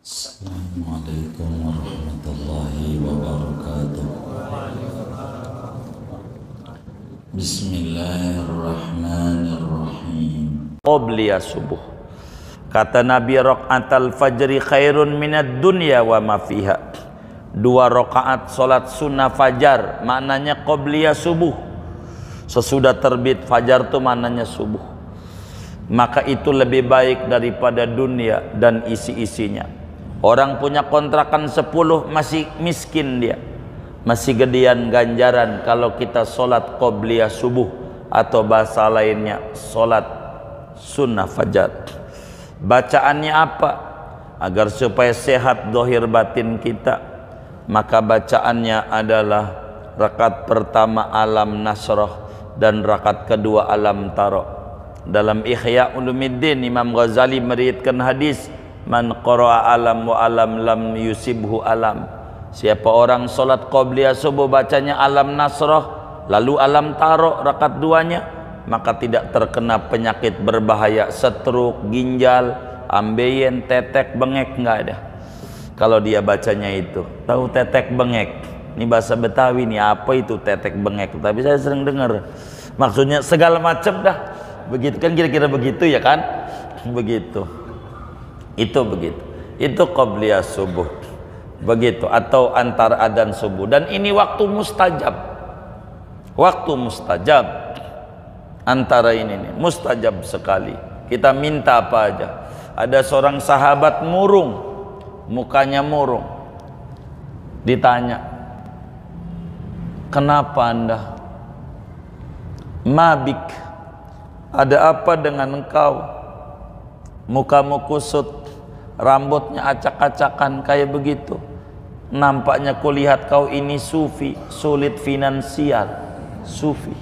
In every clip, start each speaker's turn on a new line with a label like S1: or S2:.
S1: Assalamualaikum warahmatullahi wabarakatuh. Bismillahirrahmanirrahim.
S2: Qobliya subuh. Kata Nabi, rakaatal fajri khairun minad dunya wa ma fiha. 2 rakaat salat sunnah fajar maknanya qobliya subuh. Sesudah terbit fajar itu maknanya subuh. Maka itu lebih baik daripada dunia dan isi-isinya. Orang punya kontrakan 10 masih miskin dia, masih gedean ganjaran kalau kita sholat qobliyah subuh, atau bahasa lainnya sholat sunnah fajar. Bacaannya apa? Agar supaya sehat zahir batin kita, maka bacaannya adalah rakaat pertama alam nasrah dan rakaat kedua alam tara. Dalam Ihya Ulumuddin Imam Ghazali meriwayatkan hadis, man qara'a alam wa alam lam yusibhu alam. Siapa orang solat qobliyah subuh bacanya alam nasrah lalu alam taro rakaat 2-nya, maka tidak terkena penyakit berbahaya, stroke, ginjal, ambeien, tetek, bengek, enggak ada. Kalau dia bacanya itu. Tahu tetek bengek? Ini bahasa Betawi nih, apa itu tetek bengek? Tapi saya sering dengar. Maksudnya segala macam dah. Begitu kan, kira-kira begitu ya kan? Begitu. Itu begitu. Itu qobliyah subuh. Begitu, atau antar adzan subuh. Dan ini waktu mustajab. Waktu mustajab. Antara ini nih, mustajab sekali. Kita minta apa aja. Ada seorang sahabat murung, mukanya murung. Ditanya, "Kenapa Anda? Mabik, ada apa dengan engkau? Mukamu kusut, rambutnya acak-acakan kayak begitu. Nampaknya kulihat kau ini sufi, sulit finansial." Sufi.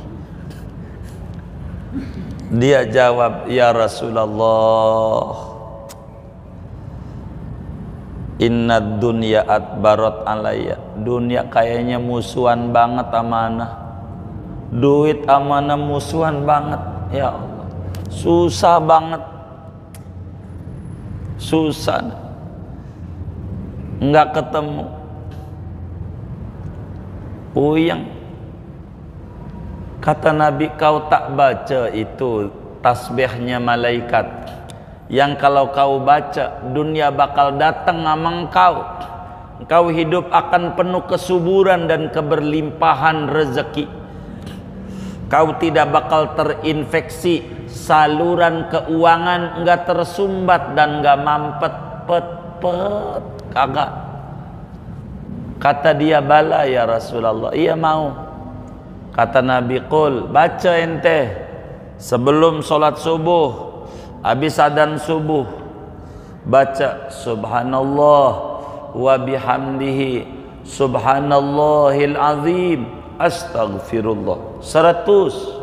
S2: Dia jawab, "Ya Rasulullah, inna dunya adbarat alayya." Dunia kayaknya musuhan banget amanah. Duit amanah musuhan banget. Ya Allah, susah banget. Susah, enggak ketemu. Puyeng. Kata Nabi, kau tak baca itu tasbihnya malaikat yang kalau kau baca dunia bakal datang sama engkau. Engkau hidup akan penuh kesuburan dan keberlimpahan rezeki. Kau tidak bakal terinfeksi, saluran keuangan enggak tersumbat dan enggak mampet pet kagak. Kata dia, "Bala ya Rasulullah." Iya mau. Kata Nabi, "Qul, baca ente sebelum sholat subuh, habis adzan subuh, baca subhanallah wa bihamdihi subhanallahil azim astaghfirullah 100.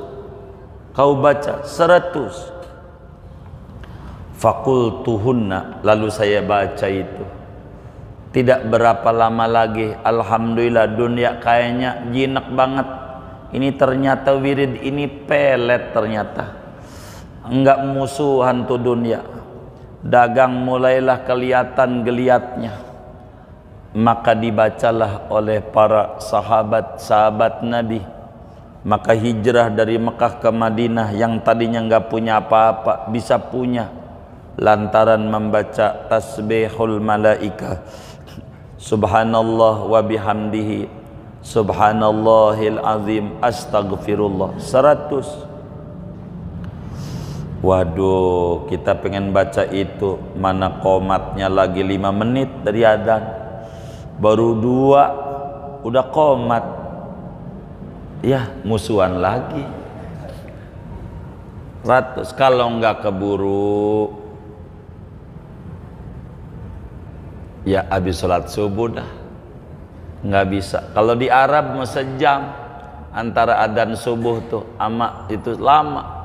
S2: Kau baca 100. Faqultuhunna, lalu saya baca itu. Tidak berapa lama lagi, alhamdulillah, dunia kayaknya jinak banget. Ini ternyata wirid ini pelet ternyata. Enggak musuhan tuh dunia. Dagang mulailah kelihatan geliatnya. Maka dibacalah oleh para sahabat-sahabat Nabi. Maka hijrah dari Mekah ke Madinah yang tadinya enggak punya apa-apa bisa punya lantaran membaca tasbihul malaika. Subhanallah wa bihamdihi subhanallahil azim astaghfirullah 100. Waduh, kita pengen baca itu, mana qomatnya lagi 5 menit dari adzan, baru 2 udah qomat. Ya musuhan lagi 100. Kalau enggak keburu ya habis sholat subuh dah, nggak bisa. Kalau di Arab mau sejam antara adzan subuh tuh ama itu lama.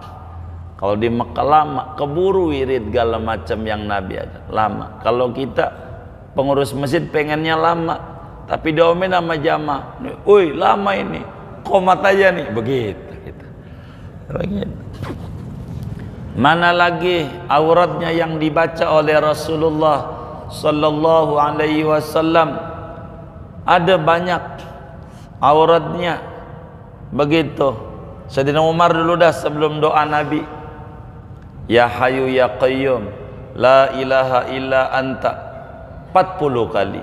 S2: Kalau di Mekah lama, keburu wirid segala macam yang Nabi ada lama. Kalau kita pengurus masjid pengennya lama, tapi diomelin sama jamaah, "Woi lama ini, qomat aja nih." Begitu gitu. Mana lagi auratnya yang dibaca oleh Rasulullah sallallahu alaihi wasallam ada banyak auratnya begitu. Sayyidina Umar dulu dah sebelum doa Nabi, ya Hayyu ya Qayyum la ilaha illa anta 40 kali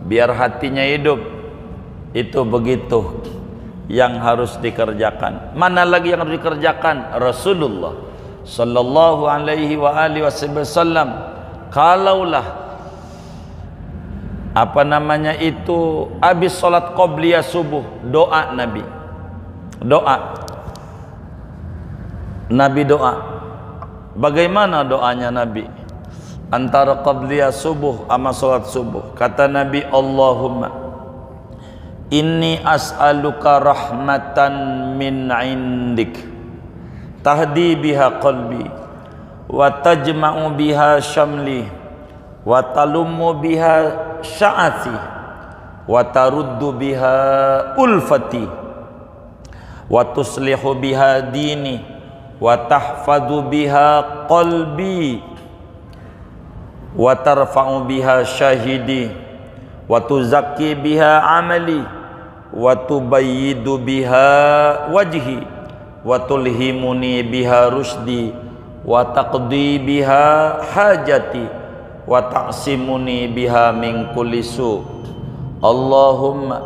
S2: biar hatinya hidup. Itu begitu yang harus dikerjakan. Mana lagi yang harus dikerjakan? Rasulullah sallallahu alaihi wa alihi wasallam kalaulah apa namanya itu habis salat qobliyah subuh, doa Nabi. Nabi doa. Bagaimana doanya Nabi? Antara qabliyah subuh sama salat subuh. Kata Nabi, Allahumma inni as'aluka rahmatan min indik tahdi biha qalbi wa tajma'u biha syamli wa talummu biha sya'ati wa taruddu biha ulfati wa tuslihu biha dini wa tahfadhu biha qalbi wa tarfa'u biha syahidi wa tuzakki biha amali wa tubayyidu biha wajhi wa tulhimuni biha rusdi wa taqdi biha hajati wa ta'simuni biha min kulli su. Allahumma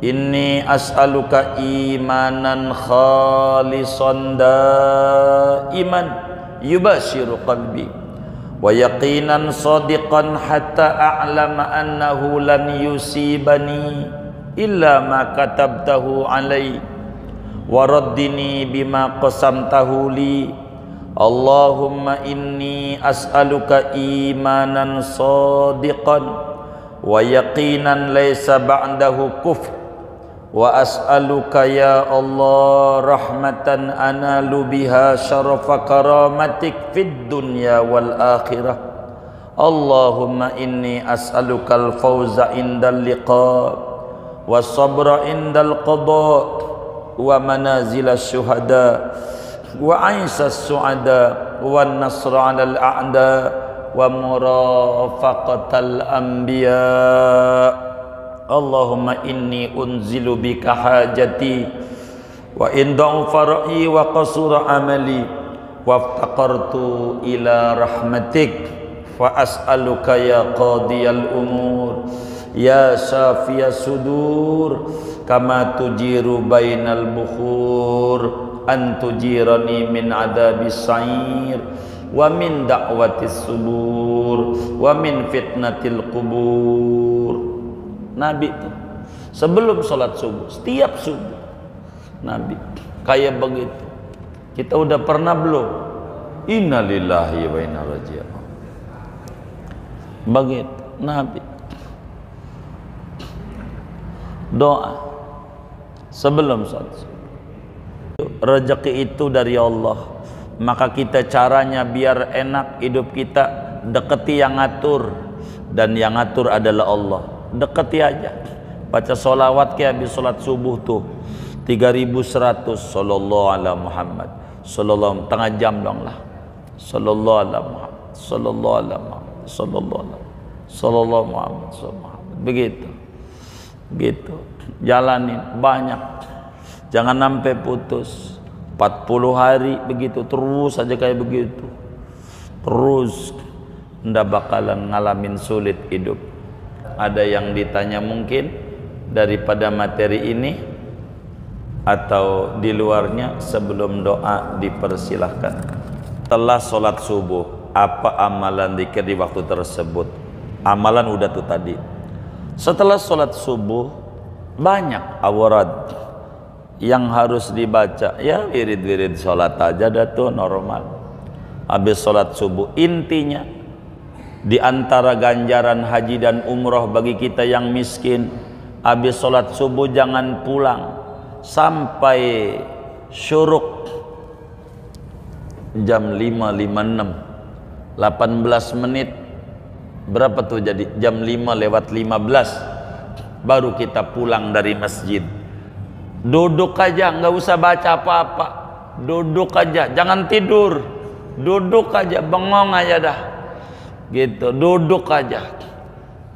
S2: inni as'aluka imanan khalisan daiman yubashiru qalbi wa yaqinan sadiqan hatta a'lama annahu lan yusibani illa ma katabtahu alai wa raddini bima qasamtahu li. Allahumma inni as'aluka imanan sadiqan wa yaqinan laysa ba'dahu kufr wa as'aluka ya Allah rahmatan analu biha syarafa karamatik fid dunya wal akhirah. Allahumma inni as'aluka al-fawza indal liqa wa sabra indal qada wa manazila syuhada wa aisas su'ada wa nasra 'alal a'da wa murafaqatal anbiya. Allahumma inni unzilu bika hajati wa in da'ufa ra'yi wa qasura amali wa aftaqartu ila rahmatik fa as'aluka ya qadiyal umur ya syafiyas sudur kama tujiru bainal bukhur an tujirani min adabis sa'ir wa min da'watis subur wa min fitnatil qubur. Nabi itu sebelum sholat subuh, setiap subuh Nabi kayak begitu. Kita udah pernah belum? Inna lillahi wa inna ilaihi raji'un. Begitu Nabi doa sebelum sholat subuh. Rezeki itu dari Allah, maka kita caranya biar enak hidup kita deketi yang ngatur, dan yang ngatur adalah Allah. Deketi aja, baca sholawat kayak habis sholat subuh tuh 3100 sallallahu ala Muhammad sallallahu, tengah jam dong lah, sallallahu ala Muhammad sallallahu ala Muhammad sallallahu Muhammad sallallahu, begitu jalanin banyak, jangan sampai putus. 40 hari begitu terus aja kayak begitu terus, ndak bakalan ngalamin sulit hidup. Ada yang ditanya mungkin daripada materi ini atau di luarnya? Sebelum doa dipersilahkan. Setelah sholat subuh, apa amalan zikir di waktu tersebut? Amalan udah tuh tadi. Setelah sholat subuh banyak awrad yang harus dibaca. Ya wirid-wirid sholat aja dah tuh normal. Habis sholat subuh, intinya di antara ganjaran haji dan umroh bagi kita yang miskin, habis sholat subuh jangan pulang sampai syuruk jam 5.56, 18 menit berapa tuh jadi jam 5:15 baru kita pulang dari masjid. Duduk aja, nggak usah baca apa-apa, duduk aja, jangan tidur, duduk aja, bengong aja dah. Gitu, duduk aja,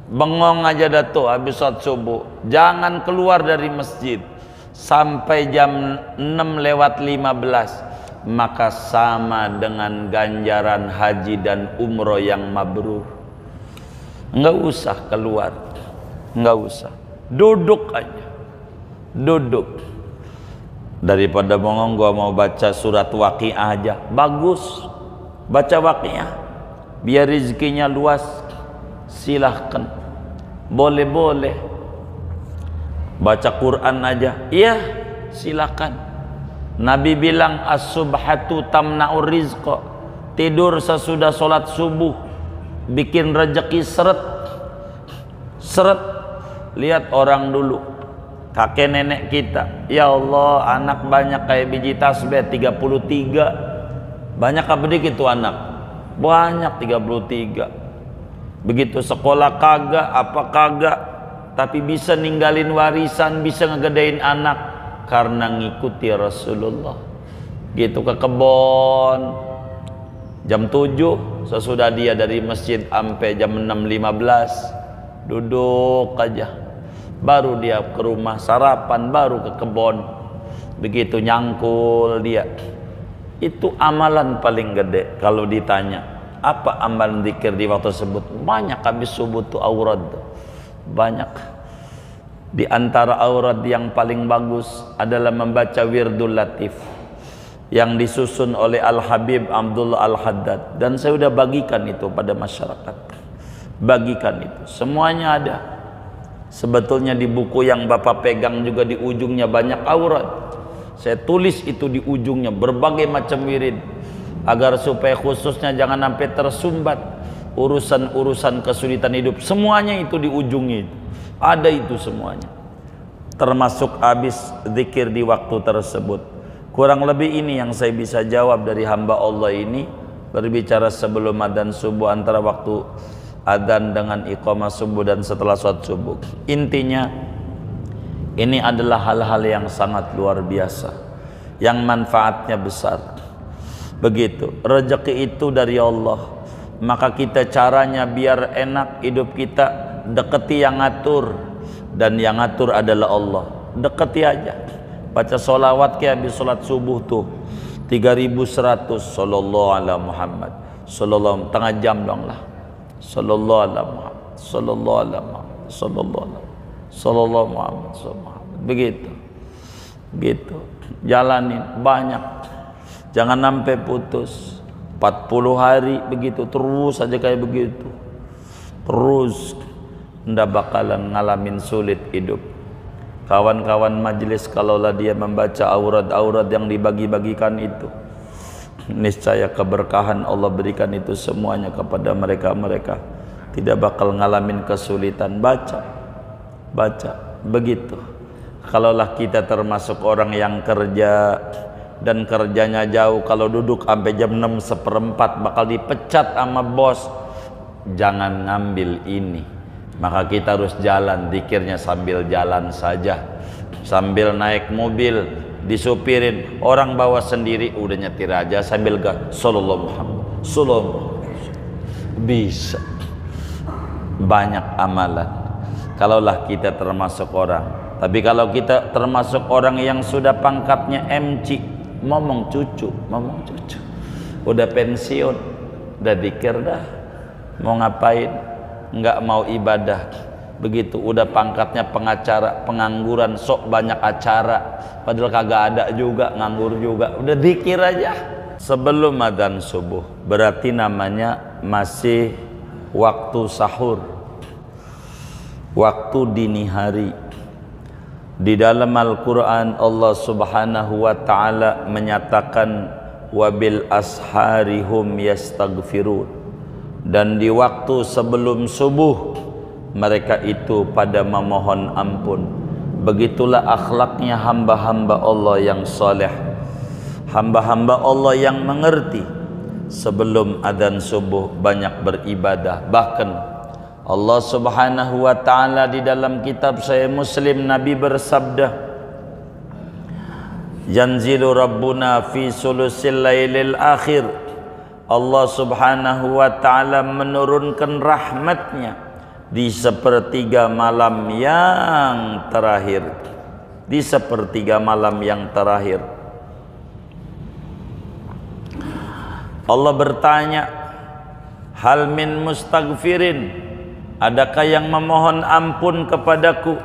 S2: bengong aja dah tuh habis sholat subuh. Jangan keluar dari masjid sampai jam 6:15, maka sama dengan ganjaran haji dan umroh yang mabrur. Enggak usah keluar, enggak usah, duduk aja, duduk. Daripada bengong, gua mau baca surat Waqiah aja, bagus, baca Waqiah biar rezekinya luas. Silahkan, boleh-boleh. Baca Quran aja, iya silahkan. Nabi bilang as-subhatu tamna'ur rizqa, tidur sesudah sholat subuh bikin rezeki seret. Seret. Lihat orang dulu, kakek nenek kita, ya Allah, anak banyak kayak biji tasbih 33. Banyak apa dikit tuh anak? Banyak, 33. Begitu sekolah kagak, apa kagak, tapi bisa ninggalin warisan, bisa ngegedein anak karena ngikuti Rasulullah. Gitu ke kebon jam 7, sesudah dia dari masjid sampai jam 6:15 duduk aja, baru dia ke rumah sarapan, baru ke kebon. Begitu nyangkul dia. Itu amalan paling gede. Kalau ditanya apa amalan zikir di waktu tersebut, banyak. Habis subuh tuh aurad banyak. Di antara aurad yang paling bagus adalah membaca wirdul latif yang disusun oleh Al-Habib Abdullah Al-Haddad, dan saya sudah bagikan itu pada masyarakat. Bagikan itu, semuanya ada. Sebetulnya di buku yang Bapak pegang juga di ujungnya banyak aurad. Saya tulis itu di ujungnya berbagai macam wirid, agar supaya khususnya jangan sampai tersumbat urusan-urusan kesulitan hidup. Semuanya itu di ujungnya itu ada, itu semuanya, termasuk habis zikir di waktu tersebut. Kurang lebih ini yang saya bisa jawab dari hamba Allah ini, berbicara sebelum adzan subuh, antara waktu adzan dengan iqamah subuh dan setelah sholat subuh. Intinya ini adalah hal-hal yang sangat luar biasa, yang manfaatnya besar. Begitu, rezeki itu dari Allah, maka kita caranya biar enak hidup kita, deketi yang ngatur, dan yang ngatur adalah Allah. Deketi aja, baca sholawat kayak habis sholat subuh tuh 3100 sallallahu ala Muhammad, sallallahu, tengah jam dong lah, sallallahu ala Muhammad, sallallahu ala Muhammad, sallallahu Muhammad, sallallahu. Begitu, gitu, jalanin banyak, jangan sampai putus. 40 hari begitu terus aja kayak begitu, terus ndak bakalan ngalamin sulit hidup. Kawan-kawan majelis, kalaulah dia membaca aurat-aurat yang dibagi-bagikan itu, niscaya keberkahan Allah berikan itu semuanya kepada mereka-mereka, tidak bakal ngalamin kesulitan. Baca, baca, begitu. Kalaulah kita termasuk orang yang kerja dan kerjanya jauh, kalau duduk sampai jam 6:15 bakal dipecat sama bos, jangan ngambil ini. Maka kita harus jalan, zikirnya sambil jalan saja, sambil naik mobil disupirin, orang bawa sendiri udah nyetir aja sambil gas, sallallahu Muhammad, sallallahu, bisa. Banyak amalan kalaulah kita termasuk orang. Tapi kalau kita termasuk orang yang sudah pangkatnya MC, ngomong cucu, udah pensiun, udah zikir dah, mau ngapain, nggak mau ibadah, begitu. Udah pangkatnya pengacara, pengangguran, sok banyak acara, padahal kagak ada juga, nganggur juga, udah zikir aja sebelum adzan subuh. Berarti namanya masih waktu sahur, waktu dini hari. Di dalam Al-Quran Allah subhanahu wa ta'ala menyatakan wabil asharihum yastaghfirun, dan di waktu sebelum subuh mereka itu pada memohon ampun. Begitulah akhlaknya hamba-hamba Allah yang soleh, hamba-hamba Allah yang mengerti. Sebelum adzan subuh banyak beribadah. Bahkan Allah subhanahu wa ta'ala di dalam kitab Sahih Muslim, Nabi bersabda, yanzilu rabbuna fi sulusil lailil akhir Allah subhanahu wa ta'ala menurunkan rahmatnya di sepertiga malam yang terakhir. Di sepertiga malam yang terakhir Allah bertanya, hal min mustaghfirin, adakah yang memohon ampun kepadaku?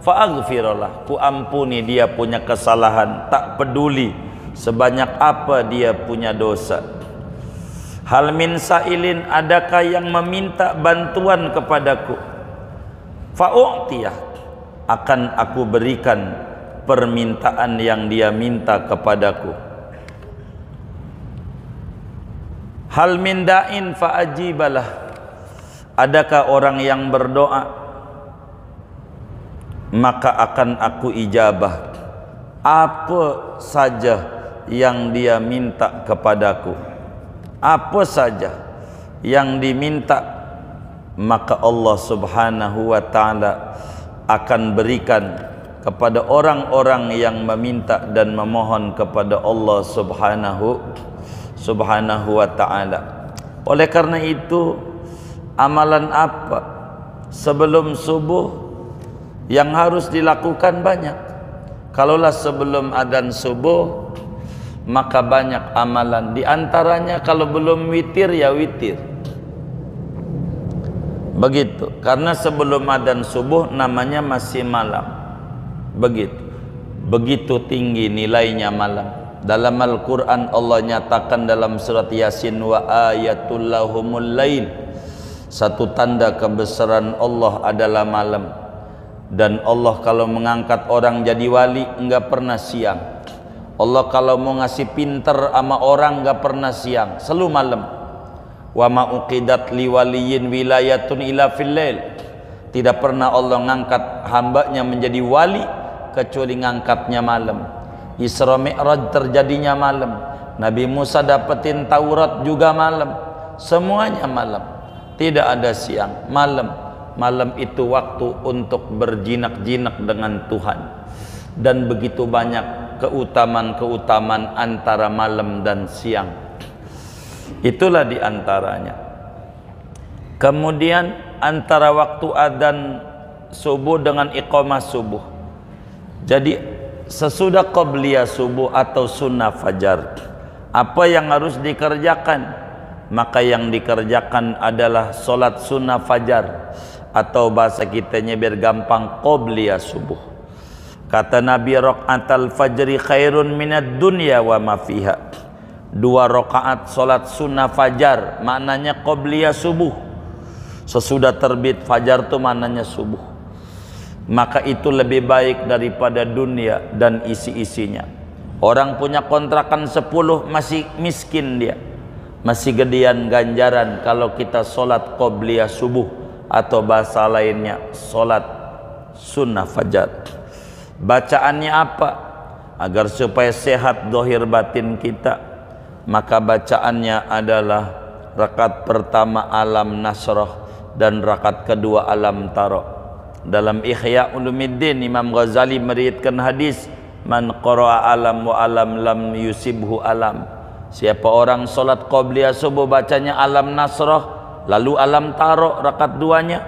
S2: Fa'aghfirullah, ku ampuni dia punya kesalahan, tak peduli sebanyak apa dia punya dosa. Hal min sa'ilin, adakah yang meminta bantuan kepadaku? Fa'u'tiyah, akan aku berikan permintaan yang dia minta kepadaku. Hal min da'in fa'ajibalah, adakah orang yang berdoa, maka akan aku ijabah apa saja yang dia minta kepadaku. Apa saja yang diminta, maka Allah subhanahu wa ta'ala akan berikan kepada orang-orang yang meminta dan memohon kepada Allah subhanahu wa ta'ala. Oleh karena itu, amalan apa sebelum subuh yang harus dilakukan banyak. Kalaulah sebelum adzan subuh, maka banyak amalan. Di antaranya kalau belum witir ya witir. Begitu. Karena sebelum adzan subuh namanya masih malam. Begitu. Begitu tinggi nilainya malam. Dalam Al-Quran Allah nyatakan dalam surat Yasin, wa ayatul lahumul lail, satu tanda kebesaran Allah adalah malam. Dan Allah kalau mengangkat orang jadi wali enggak pernah siang. Allah kalau mau ngasih pinter sama orang enggak pernah siang, selalu malam. Wa ma uqidat liwaliyin wilayatun ila fil lail, tidak pernah Allah ngangkat hambanya menjadi wali kecuali ngangkatnya malam. Isra Mi'raj terjadinya malam, Nabi Musa dapetin Taurat juga malam, semuanya malam, tidak ada siang, malam. Malam itu waktu untuk berjinak-jinak dengan Tuhan. Dan begitu banyak keutamaan-keutamaan antara malam dan siang. Itulah diantaranya. Kemudian antara waktu adzan subuh dengan iqamah subuh. Jadi sesudah qabliyah subuh atau sunnah fajar, apa yang harus dikerjakan? Maka yang dikerjakan adalah solat sunnah fajar, atau bahasa kitanya biar gampang, qabliyah subuh. Kata Nabi, rakaatal fajri khairun minad dunya wa ma fiha. 2 rakaat solat sunnah fajar maknanya qabliyah subuh. Sesudah terbit fajar itu maknanya subuh. Maka itu lebih baik daripada dunia dan isi-isinya. Orang punya kontrakan 10 masih miskin dia, masih gedean ganjaran kalau kita solat qabliyah subuh, atau bahasa lainnya solat sunnah fajar. Bacaannya apa? Agar supaya sehat zahir batin kita, maka bacaannya adalah rakaat pertama alam nasrah dan rakaat kedua alam tara. Dalam Ihya Ulumuddin Imam Ghazali meriwayatkan hadis, man qara'a alam wa alam lam yusibhu alam. Siapa orang solat qabliyah subuh bacanya alam nasrah lalu alam taro rakaat 2-nya,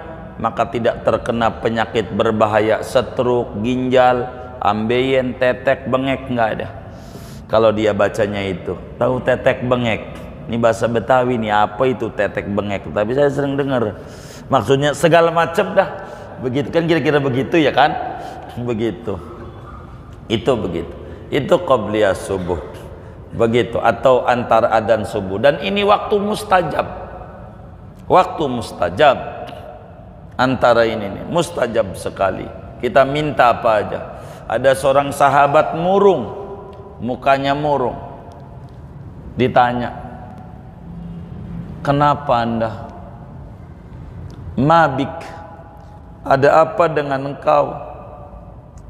S2: maka tidak terkena penyakit berbahaya, stroke, ginjal, ambeien, tetek, bengek, enggak ada. Kalau dia bacanya itu. Tahu tetek bengek? Ini bahasa Betawi nih, apa itu tetek bengek? Tapi saya sering dengar. Maksudnya segala macam dah. Begitu kan, kira-kira begitu ya kan? Begitu. Itu begitu. Itu qabliyah subuh. Begitu, atau antar adzan subuh. Dan ini waktu mustajab. Waktu mustajab. Antara ini nih, mustajab sekali. Kita minta apa aja. Ada seorang sahabat murung, mukanya murung. Ditanya, kenapa Anda? Mabik, ada apa dengan engkau?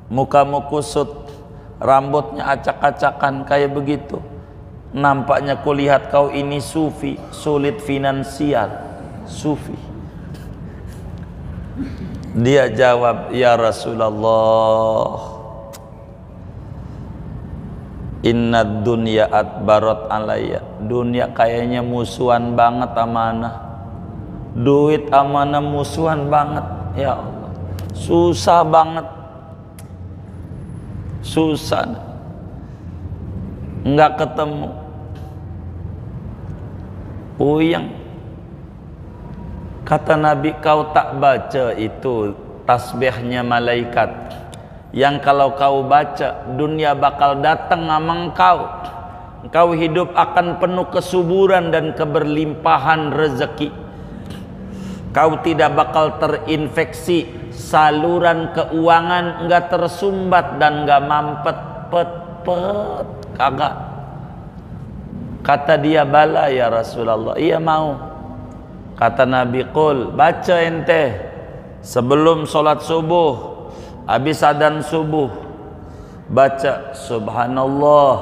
S2: Mukamu kusut, rambutnya acak-acakan kayak begitu. Nampaknya kulihat kau ini sufi, sulit finansial, sufi. Dia jawab, ya Rasulullah, Inna dunya atbarat alayya. Dunia kayaknya musuhan banget amanah. Duit amanah musuhan banget. Ya Allah, susah banget. Susah, nggak ketemu. Puyeng. Kata Nabi, kau tak baca itu tasbihnya malaikat yang kalau kau baca dunia bakal datang sama engkau hidup akan penuh kesuburan dan keberlimpahan rezeki. Kau tidak bakal terinfeksi, saluran keuangan enggak tersumbat dan enggak mampet kagak. Kata dia, bala ya Rasulullah, iya mau. Kata Nabi, qul, baca ente sebelum sholat subuh, habis adzan subuh, baca subhanallah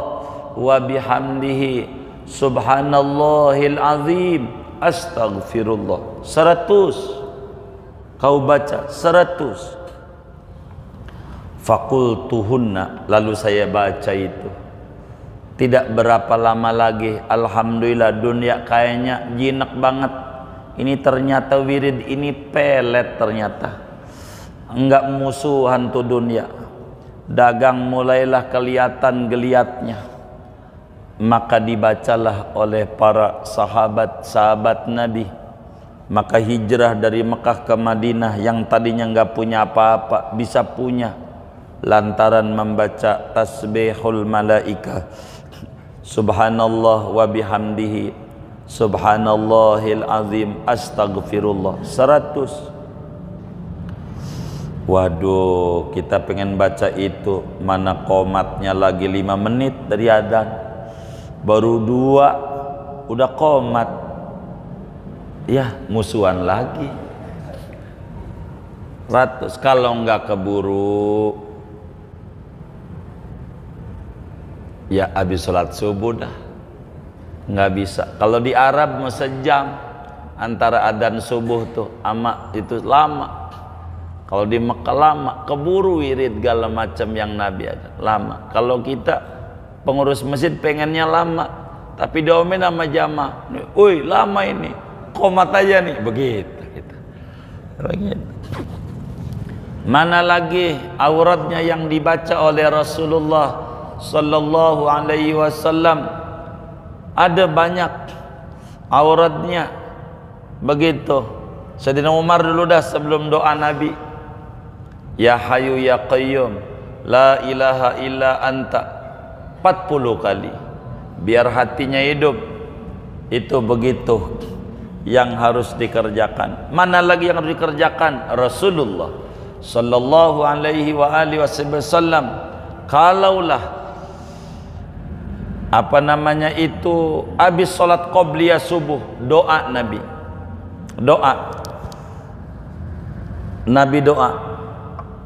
S2: wa bihamdihi subhanallahil azim astaghfirullah 100. Kau baca 100. Faqultuhunna, lalu saya baca itu. Tidak berapa lama lagi, alhamdulillah, dunia kayaknya jinak banget. Ini ternyata wirid ini pelet ternyata. Enggak musuhan tuh dunia. Dagang mulailah kelihatan geliatnya. Maka dibacalah oleh para sahabat-sahabat Nabi. Maka hijrah dari Mekah ke Madinah yang tadinya enggak punya apa-apa bisa punya lantaran membaca tasbihul malaika. Subhanallah wa bihamdihi subhanallahil azim astaghfirullah 100. Waduh, kita pengen baca itu, mana qomatnya lagi 5 menit dari adzan, baru 2 udah qomat. Ya musuhan lagi 100. Kalau enggak keburu ya habis sholat subuh dah, nggak bisa. Kalau di Arab mau sejam antara adzan subuh tuh ama itu lama. Kalau di Mekah lama, keburu wirid segala macam yang Nabi ada lama. Kalau kita pengurus masjid pengennya lama, tapi diomelin sama jamaah, "Woi, lama ini, qomat aja nih." Begitu gitu. Mana lagi auratnya yang dibaca oleh Rasulullah sallallahu alaihi wasallam, ada banyak auratnya begitu. Sayyidina Umar dulu dah sebelum doa Nabi, ya Hayyu ya Qayyum la ilaha illa anta 40 kali biar hatinya hidup. Itu begitu yang harus dikerjakan. Mana lagi yang harus dikerjakan? Rasulullah sallallahu alaihi wa alihi wasallam kalaulah apa namanya itu habis sholat qobliyah subuh, doa Nabi, doa.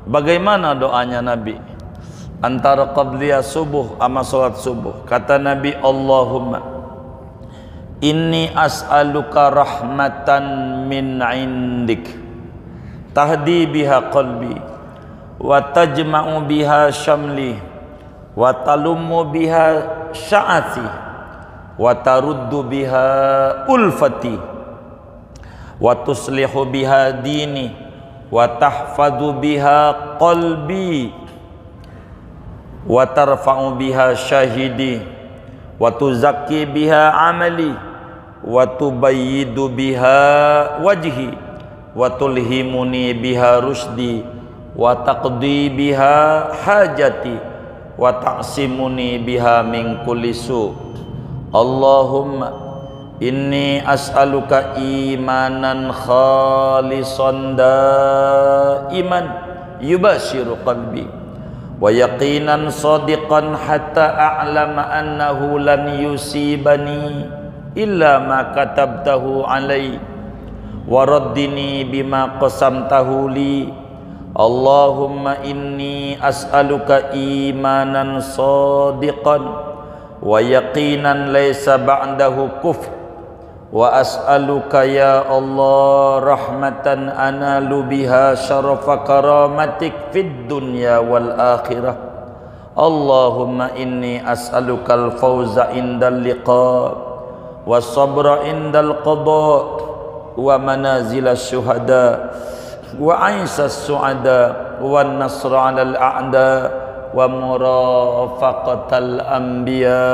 S2: Bagaimana doanya Nabi antara qobliyah subuh sama sholat subuh? Kata Nabi, Allahumma inni as'aluka rahmatan min indik tahdi biha qalbi wa tajma'u biha syamli wa talummu biha sya'ati wa taruddu biha ulfati wa tuslihu biha dini wa tahfadhu biha qalbi wa tarfa'u biha syahidi wa tuzakki biha amali wa tubayyidu biha wajhi wa tulhimuni biha rushdi wa taqdi biha hajati wa ta'simuni biha min kulli su. Allahumma inni as'aluka imanan khalisan daiman yubashiru qalbi wa yaqinan sadiqan hatta a'lama annahu lan yusibani illa ma katabtahu alai wa raddini bima qasamtahu li. Allahumma inni as'aluka imanan sadiqan wa yaqinan laysa ba'dahu kufr wa as'aluka ya Allah rahmatan analu biha syarafa karamatik fid dunya wal akhirah Allahumma inni as'alukal fawza indal liqa was sabra indal qada wa manazilas syuhada wa aisas su'ada wan nasra 'alal a'da wa murafaqatal anbiya.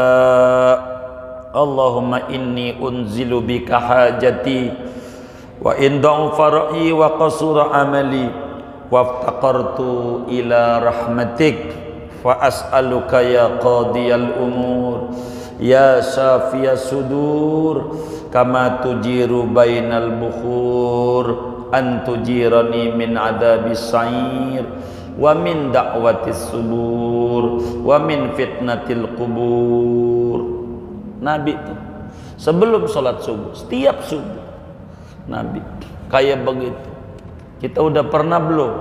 S2: Allahumma inni unzilu bika hajati wa in da'ufa ra'i wa qasura amali waftaqartu ila rahmatik fa as'aluka ya qadiyal umur ya syafiyas sudur kama tujiru bainal bukhur an tujirani min adabis sa'ir wa min da'watis subur wa min fitnatil qubur. Nabi itu sebelum sholat subuh, setiap subuh Nabi kayak begitu. Kita udah pernah belum?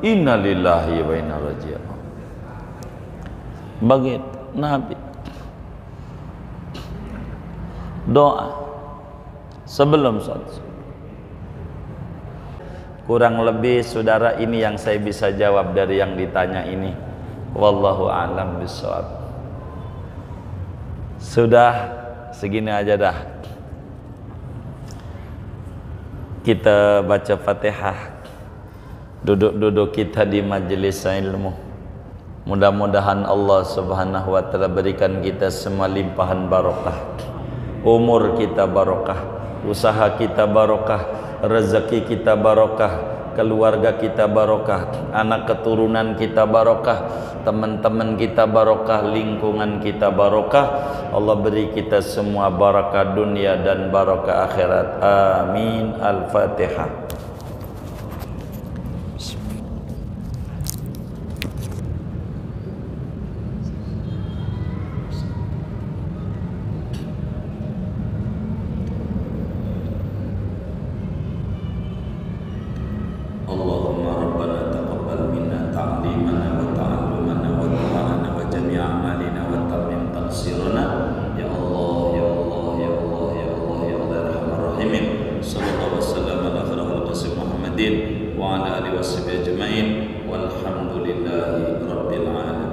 S2: Innalillahi wa inna ilaihi raji'un. Begitu Nabi doa sebelum sholat subuh. Kurang lebih saudara ini yang saya bisa jawab dari yang ditanya ini. Wallahu a'lam bishawab. Sudah segini aja dah. Kita baca Fatihah. Duduk-duduk kita di majelis ilmu. Mudah-mudahan Allah Subhanahu wa taala berikan kita semua limpahan barokah. Umur kita barokah, usaha kita barokah, rezeki kita barokah, keluarga kita barokah, anak keturunan kita barokah, teman-teman kita barokah, lingkungan kita barokah. Allah beri kita semua barakah dunia dan barakah akhirat. Amin. Al-Fatihah.
S1: Allahumma rabbana taqabbal minna ta'limana wa ta'allumana wa du'ana wa jami'a amalina wa tammim taqsirana ya Allah ya Allah ya Allah ya Allah ya Allah ya Rahman Rahimin. Sallallahu wasallam ala khairil qasim Muhammadin wa ala alihi washabihi ajmain walhamdulillahi rabbil alamin.